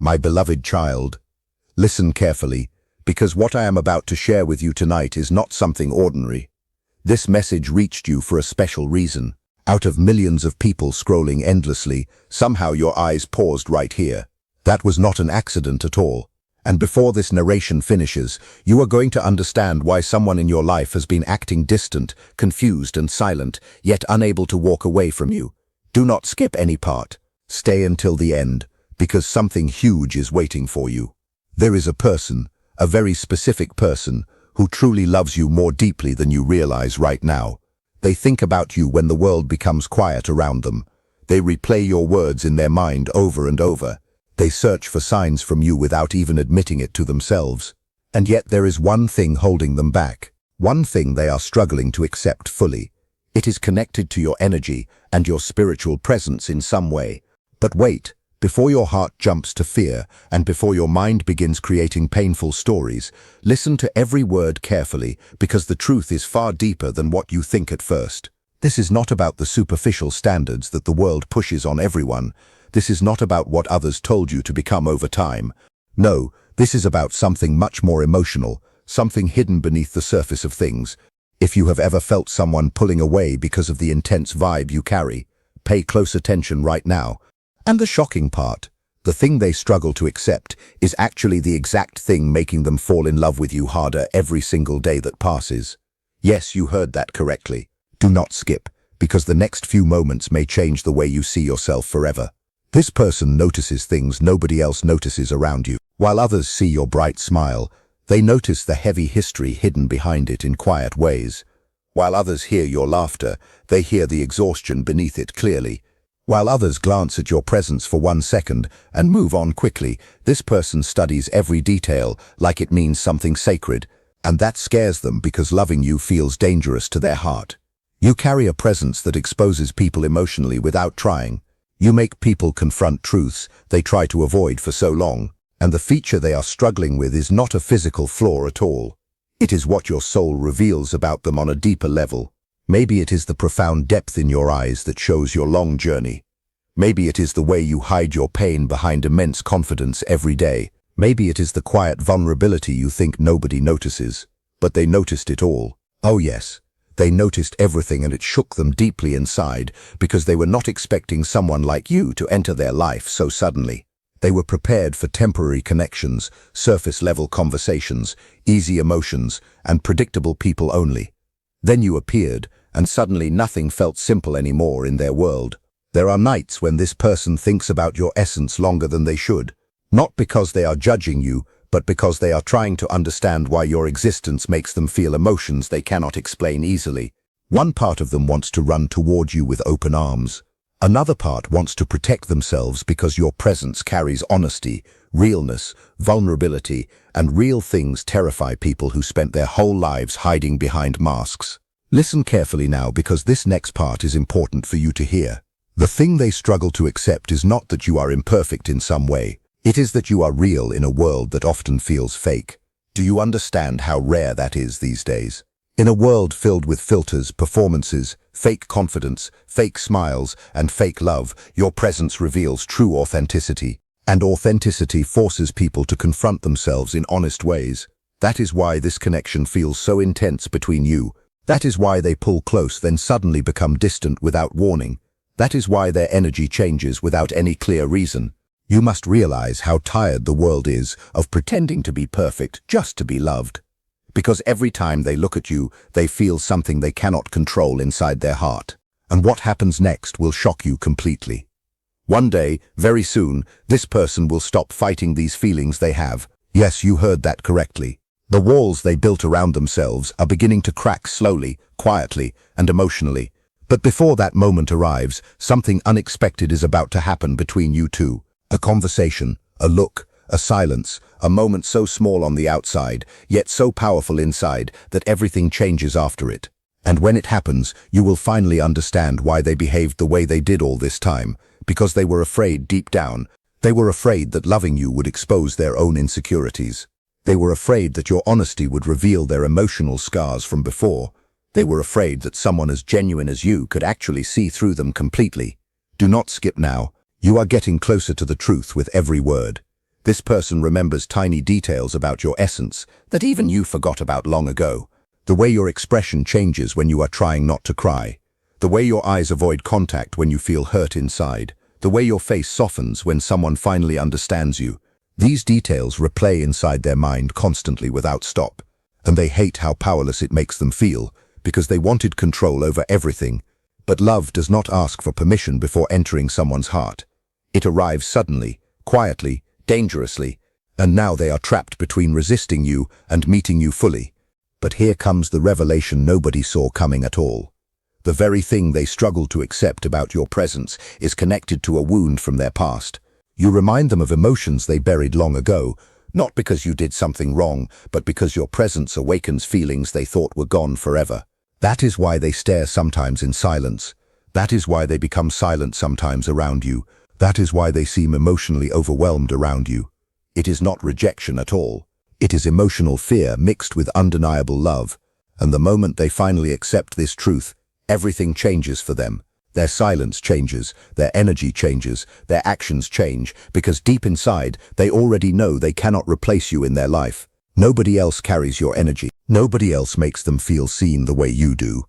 My beloved child, listen carefully, because what I am about to share with you tonight is not something ordinary. This message reached you for a special reason. Out of millions of people scrolling endlessly, somehow your eyes paused right here. That was not an accident at all. And before this narration finishes, you are going to understand why someone in your life has been acting distant, confused and silent, yet unable to walk away from you. Do not skip any part. Stay until the end, because something huge is waiting for you. There is a person, a very specific person, who truly loves you more deeply than you realize right now. They think about you when the world becomes quiet around them. They replay your words in their mind over and over. They search for signs from you without even admitting it to themselves. And yet there is one thing holding them back. One thing they are struggling to accept fully. It is connected to your energy and your spiritual presence in some way. But wait, before your heart jumps to fear and before your mind begins creating painful stories, listen to every word carefully, because the truth is far deeper than what you think at first. This is not about the superficial standards that the world pushes on everyone. This is not about what others told you to become over time. No, this is about something much more emotional, something hidden beneath the surface of things. If you have ever felt someone pulling away because of the intense vibe you carry, pay close attention right now. And the shocking part, the thing they struggle to accept, is actually the exact thing making them fall in love with you harder every single day that passes. Yes, you heard that correctly. Do not skip, because the next few moments may change the way you see yourself forever. This person notices things nobody else notices around you. While others see your bright smile, they notice the heavy history hidden behind it in quiet ways. While others hear your laughter, they hear the exhaustion beneath it clearly. While others glance at your presence for 1 second and move on quickly, this person studies every detail like it means something sacred, and that scares them because loving you feels dangerous to their heart. You carry a presence that exposes people emotionally without trying. You make people confront truths they try to avoid for so long, and the feature they are struggling with is not a physical flaw at all. It is what your soul reveals about them on a deeper level. Maybe it is the profound depth in your eyes that shows your long journey. Maybe it is the way you hide your pain behind immense confidence every day. Maybe it is the quiet vulnerability you think nobody notices, but they noticed it all. Oh yes. They noticed everything, and it shook them deeply inside because they were not expecting someone like you to enter their life so suddenly. They were prepared for temporary connections, surface-level conversations, easy emotions, and predictable people only. Then you appeared, and suddenly nothing felt simple anymore in their world. There are nights when this person thinks about your essence longer than they should, not because they are judging you, but because they are trying to understand why your existence makes them feel emotions they cannot explain easily. One part of them wants to run toward you with open arms. Another part wants to protect themselves because your presence carries honesty, realness, vulnerability, and real things terrify people who spent their whole lives hiding behind masks. Listen carefully now, because this next part is important for you to hear. The thing they struggle to accept is not that you are imperfect in some way. It is that you are real in a world that often feels fake. Do you understand how rare that is these days? In a world filled with filters, performances, fake confidence, fake smiles, and fake love, your presence reveals true authenticity. And authenticity forces people to confront themselves in honest ways. That is why this connection feels so intense between you. That is why they pull close, then suddenly become distant without warning. That is why their energy changes without any clear reason. You must realize how tired the world is of pretending to be perfect just to be loved. Because every time they look at you, they feel something they cannot control inside their heart. And what happens next will shock you completely. One day, very soon, this person will stop fighting these feelings they have. Yes, you heard that correctly. The walls they built around themselves are beginning to crack slowly, quietly, and emotionally. But before that moment arrives, something unexpected is about to happen between you two. A conversation, a look, a silence, a moment so small on the outside, yet so powerful inside that everything changes after it. And when it happens, you will finally understand why they behaved the way they did all this time, because they were afraid deep down. They were afraid that loving you would expose their own insecurities. They were afraid that your honesty would reveal their emotional scars from before. They were afraid that someone as genuine as you could actually see through them completely. Do not skip now. You are getting closer to the truth with every word. This person remembers tiny details about your essence that even you forgot about long ago. The way your expression changes when you are trying not to cry. The way your eyes avoid contact when you feel hurt inside. The way your face softens when someone finally understands you. These details replay inside their mind constantly without stop. And they hate how powerless it makes them feel, because they wanted control over everything. But love does not ask for permission before entering someone's heart. It arrives suddenly, quietly, dangerously, and now they are trapped between resisting you and meeting you fully. But here comes the revelation nobody saw coming at all. The very thing they struggle to accept about your presence is connected to a wound from their past. You remind them of emotions they buried long ago, not because you did something wrong, but because your presence awakens feelings they thought were gone forever. That is why they stare sometimes in silence. That is why they become silent sometimes around you. That is why they seem emotionally overwhelmed around you. It is not rejection at all. It is emotional fear mixed with undeniable love. And the moment they finally accept this truth, everything changes for them. Their silence changes, their energy changes, their actions change, because deep inside, they already know they cannot replace you in their life. Nobody else carries your energy. Nobody else makes them feel seen the way you do.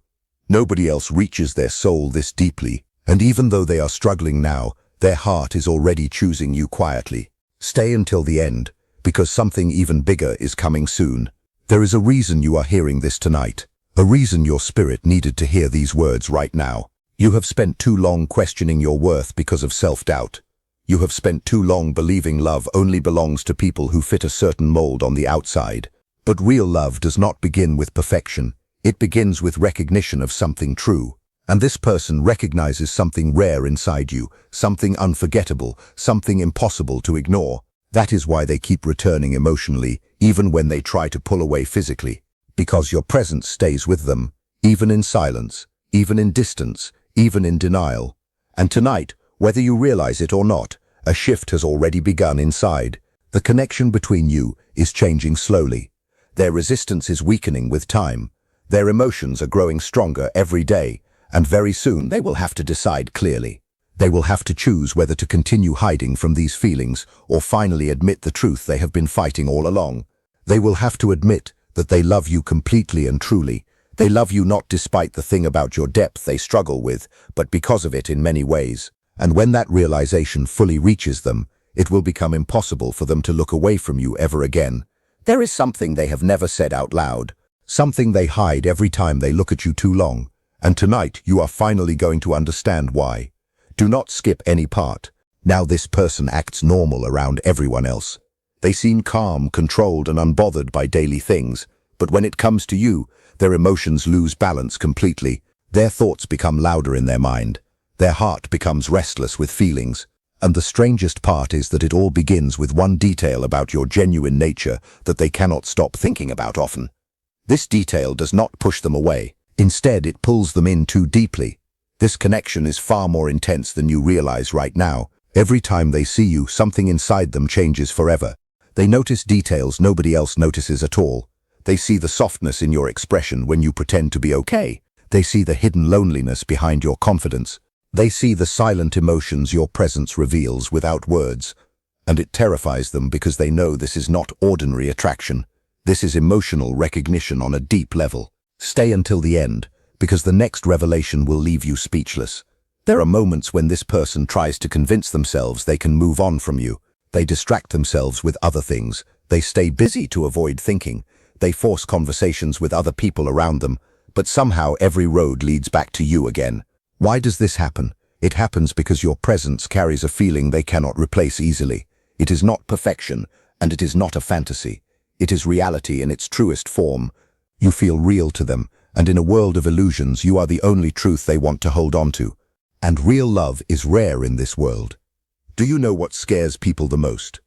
Nobody else reaches their soul this deeply. And even though they are struggling now, their heart is already choosing you quietly. Stay until the end, because something even bigger is coming soon. There is a reason you are hearing this tonight. A reason your spirit needed to hear these words right now. You have spent too long questioning your worth because of self-doubt. You have spent too long believing love only belongs to people who fit a certain mold on the outside. But real love does not begin with perfection. It begins with recognition of something true. And this person recognizes something rare inside you, something unforgettable, something impossible to ignore. That is why they keep returning emotionally, even when they try to pull away physically. Because your presence stays with them, even in silence, even in distance, even in denial. And tonight, whether you realize it or not, a shift has already begun inside. The connection between you is changing slowly. Their resistance is weakening with time. Their emotions are growing stronger every day. And very soon they will have to decide clearly. They will have to choose whether to continue hiding from these feelings or finally admit the truth they have been fighting all along. They will have to admit that they love you completely and truly. They love you not despite the thing about your depth they struggle with, but because of it in many ways. And when that realization fully reaches them, it will become impossible for them to look away from you ever again. There is something they have never said out loud, something they hide every time they look at you too long. And tonight, you are finally going to understand why. Do not skip any part. Now this person acts normal around everyone else. They seem calm, controlled, and unbothered by daily things. But when it comes to you, their emotions lose balance completely. Their thoughts become louder in their mind. Their heart becomes restless with feelings. And the strangest part is that it all begins with one detail about your genuine nature that they cannot stop thinking about often. This detail does not push them away. Instead, it pulls them in too deeply. This connection is far more intense than you realize right now. Every time they see you, something inside them changes forever. They notice details nobody else notices at all. They see the softness in your expression when you pretend to be okay. They see the hidden loneliness behind your confidence. They see the silent emotions your presence reveals without words. And it terrifies them because they know this is not ordinary attraction. This is emotional recognition on a deep level. Stay until the end, because the next revelation will leave you speechless. There are moments when this person tries to convince themselves they can move on from you. They distract themselves with other things. They stay busy to avoid thinking. They force conversations with other people around them, but somehow every road leads back to you again. Why does this happen? It happens because your presence carries a feeling they cannot replace easily. It is not perfection, and it is not a fantasy. It is reality in its truest form. You feel real to them, and in a world of illusions, you are the only truth they want to hold on to. And real love is rare in this world. Do you know what scares people the most?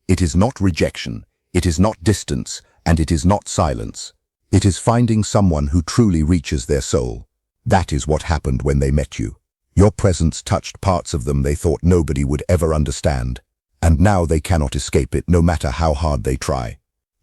It is not rejection, it is not distance, and it is not silence. It is finding someone who truly reaches their soul. That is what happened when they met you. Your presence touched parts of them they thought nobody would ever understand. And now they cannot escape it no matter how hard they try.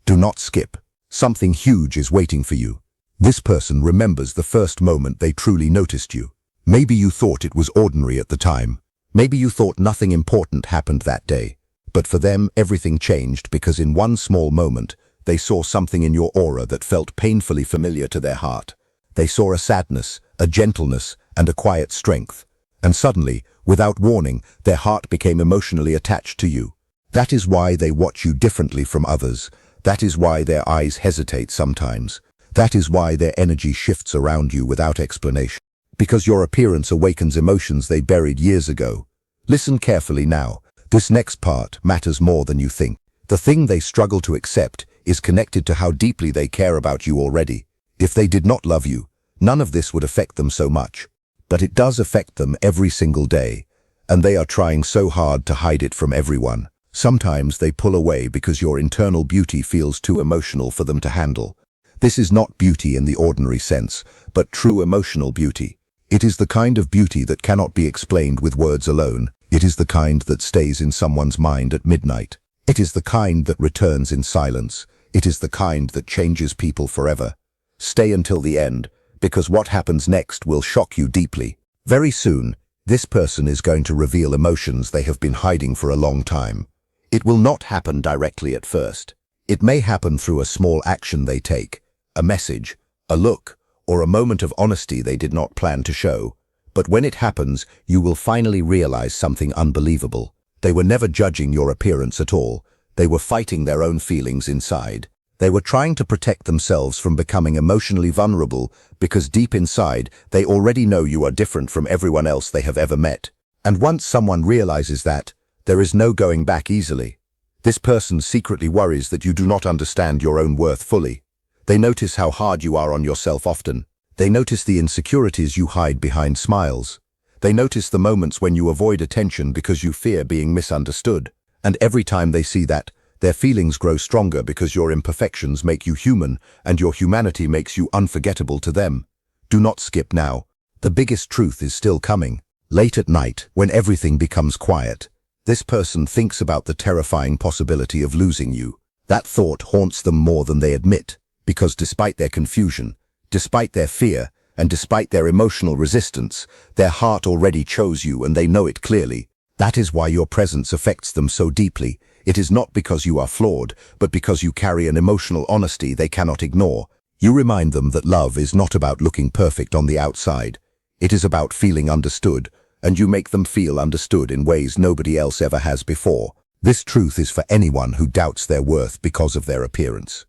Do not skip. Something huge is waiting for you. This person remembers the first moment they truly noticed you. Maybe you thought it was ordinary at the time. Maybe you thought nothing important happened that day. But for them, everything changed because in one small moment, they saw something in your aura that felt painfully familiar to their heart. They saw a sadness, a gentleness, and a quiet strength. And suddenly, without warning, their heart became emotionally attached to you. That is why they watch you differently from others. That is why their eyes hesitate sometimes. That is why their energy shifts around you without explanation. Because your appearance awakens emotions they buried years ago. Listen carefully now. This next part matters more than you think. The thing they struggle to accept is connected to how deeply they care about you already. If they did not love you, none of this would affect them so much. But it does affect them every single day, and they are trying so hard to hide it from everyone. Sometimes they pull away because your internal beauty feels too emotional for them to handle. This is not beauty in the ordinary sense, but true emotional beauty. It is the kind of beauty that cannot be explained with words alone. It is the kind that stays in someone's mind at midnight. It is the kind that returns in silence. It is the kind that changes people forever. Stay until the end, because what happens next will shock you deeply. Very soon, this person is going to reveal emotions they have been hiding for a long time. It will not happen directly at first. It may happen through a small action they take, a message, a look, or a moment of honesty they did not plan to show. But when it happens, you will finally realize something unbelievable. They were never judging your appearance at all. They were fighting their own feelings inside. They were trying to protect themselves from becoming emotionally vulnerable because deep inside, they already know you are different from everyone else they have ever met. And once someone realizes that, there is no going back easily. This person secretly worries that you do not understand your own worth fully. They notice how hard you are on yourself often. They notice the insecurities you hide behind smiles. They notice the moments when you avoid attention because you fear being misunderstood. And every time they see that, their feelings grow stronger because your imperfections make you human and your humanity makes you unforgettable to them. Do not skip now. The biggest truth is still coming. Late at night, when everything becomes quiet, this person thinks about the terrifying possibility of losing you. That thought haunts them more than they admit, because despite their confusion, despite their fear, and despite their emotional resistance, their heart already chose you and they know it clearly. That is why your presence affects them so deeply. It is not because you are flawed, but because you carry an emotional honesty they cannot ignore. You remind them that love is not about looking perfect on the outside. It is about feeling understood, and you make them feel understood in ways nobody else ever has before. This truth is for anyone who doubts their worth because of their appearance.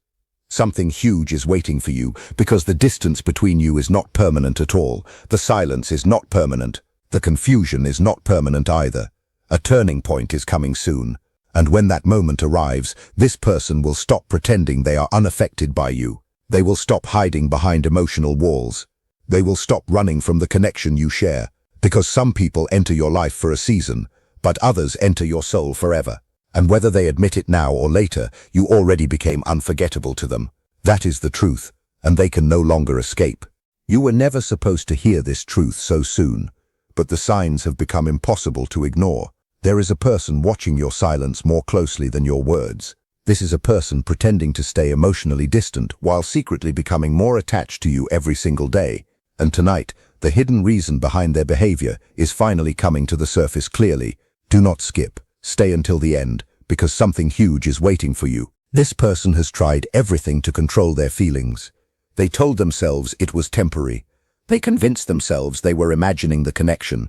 Something huge is waiting for you because the distance between you is not permanent at all. The silence is not permanent. The confusion is not permanent either. A turning point is coming soon. And when that moment arrives, this person will stop pretending they are unaffected by you. They will stop hiding behind emotional walls. They will stop running from the connection you share. Because some people enter your life for a season, but others enter your soul forever. And whether they admit it now or later, you already became unforgettable to them. That is the truth, and they can no longer escape. You were never supposed to hear this truth so soon, but the signs have become impossible to ignore. There is a person watching your silence more closely than your words. This is a person pretending to stay emotionally distant while secretly becoming more attached to you every single day. And tonight, the hidden reason behind their behavior is finally coming to the surface clearly. Do not skip. Stay until the end, because something huge is waiting for you. This person has tried everything to control their feelings. They told themselves it was temporary. They convinced themselves they were imagining the connection.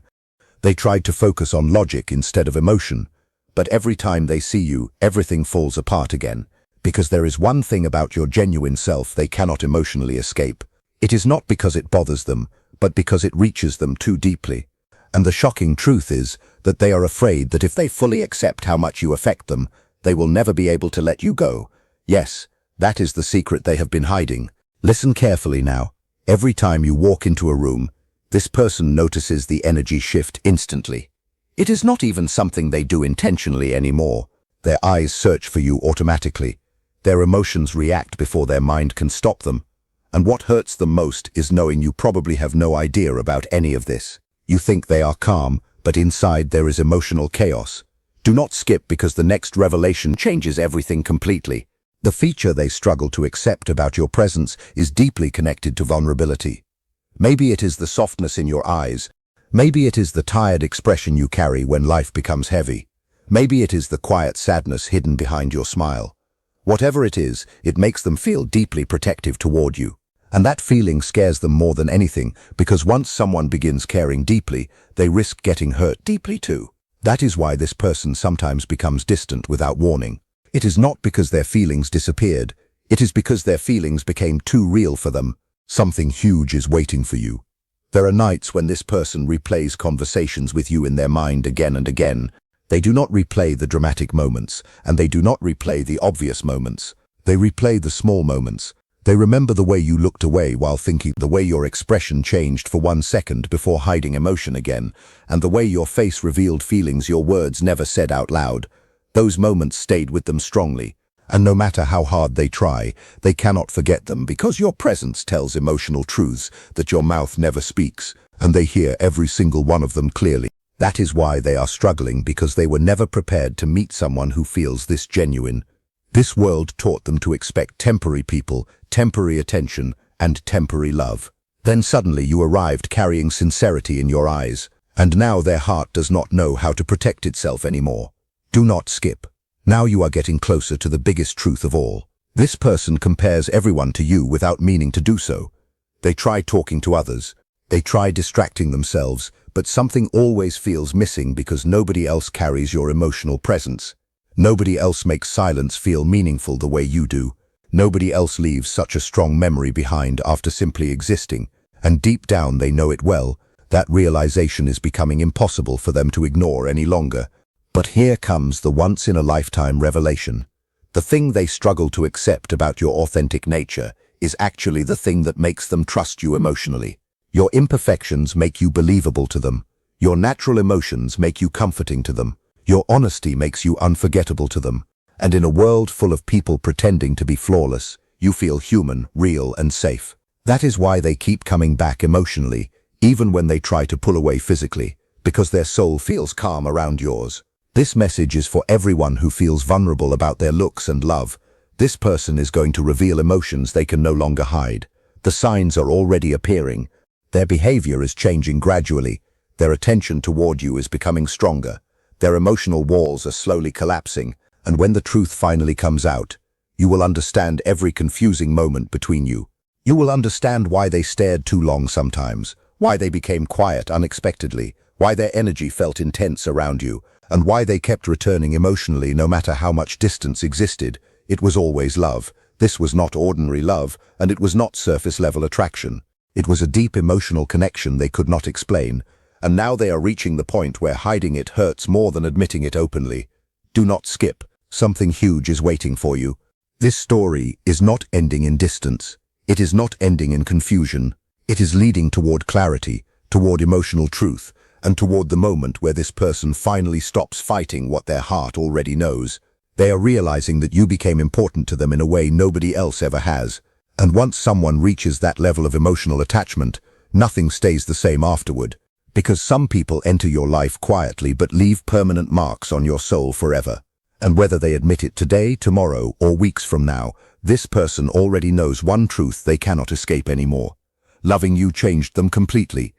They tried to focus on logic instead of emotion. But every time they see you, everything falls apart again, because there is one thing about your genuine self they cannot emotionally escape. It is not because it bothers them, but because it reaches them too deeply. And the shocking truth is that they are afraid that if they fully accept how much you affect them, they will never be able to let you go. Yes, that is the secret they have been hiding. Listen carefully now. Every time you walk into a room, this person notices the energy shift instantly. It is not even something they do intentionally anymore. Their eyes search for you automatically. Their emotions react before their mind can stop them. And what hurts them most is knowing you probably have no idea about any of this. You think they are calm, but inside there is emotional chaos. Do not skip because the next revelation changes everything completely. The feature they struggle to accept about your presence is deeply connected to vulnerability. Maybe it is the softness in your eyes. Maybe it is the tired expression you carry when life becomes heavy. Maybe it is the quiet sadness hidden behind your smile. Whatever it is, it makes them feel deeply protective toward you. And that feeling scares them more than anything, because once someone begins caring deeply, they risk getting hurt deeply too. That is why this person sometimes becomes distant without warning. It is not because their feelings disappeared. It is because their feelings became too real for them. Something huge is waiting for you. There are nights when this person replays conversations with you in their mind again and again. They do not replay the dramatic moments, and they do not replay the obvious moments. They replay the small moments. They remember the way you looked away while thinking, the way your expression changed for 1 second before hiding emotion again, and the way your face revealed feelings your words never said out loud. Those moments stayed with them strongly, and no matter how hard they try, they cannot forget them because your presence tells emotional truths that your mouth never speaks, and they hear every single one of them clearly. That is why they are struggling, because they were never prepared to meet someone who feels this genuine. This world taught them to expect temporary people, temporary attention, and temporary love. Then suddenly you arrived carrying sincerity in your eyes, and now their heart does not know how to protect itself anymore. Do not skip. Now you are getting closer to the biggest truth of all. This person compares everyone to you without meaning to do so. They try talking to others. They try distracting themselves, but something always feels missing because nobody else carries your emotional presence. Nobody else makes silence feel meaningful the way you do. Nobody else leaves such a strong memory behind after simply existing, and deep down they know it well. That realization is becoming impossible for them to ignore any longer. But here comes the once-in-a-lifetime revelation. The thing they struggle to accept about your authentic nature is actually the thing that makes them trust you emotionally. Your imperfections make you believable to them. Your natural emotions make you comforting to them. Your honesty makes you unforgettable to them. And in a world full of people pretending to be flawless, you feel human, real, and safe. That is why they keep coming back emotionally, even when they try to pull away physically, because their soul feels calm around yours. This message is for everyone who feels vulnerable about their looks and love. This person is going to reveal emotions they can no longer hide. The signs are already appearing. Their behavior is changing gradually. Their attention toward you is becoming stronger. Their emotional walls are slowly collapsing. And when the truth finally comes out, you will understand every confusing moment between you. You will understand why they stared too long sometimes, why they became quiet unexpectedly, why their energy felt intense around you, and why they kept returning emotionally no matter how much distance existed. It was always love. This was not ordinary love, and it was not surface-level attraction. It was a deep emotional connection they could not explain, and now they are reaching the point where hiding it hurts more than admitting it openly. Do not skip. Something huge is waiting for you. This story is not ending in distance. It is not ending in confusion. It is leading toward clarity, toward emotional truth, and toward the moment where this person finally stops fighting what their heart already knows. They are realizing that you became important to them in a way nobody else ever has. And once someone reaches that level of emotional attachment, nothing stays the same afterward. Because some people enter your life quietly but leave permanent marks on your soul forever. And whether they admit it today, tomorrow, or weeks from now, this person already knows one truth they cannot escape anymore. Loving you changed them completely.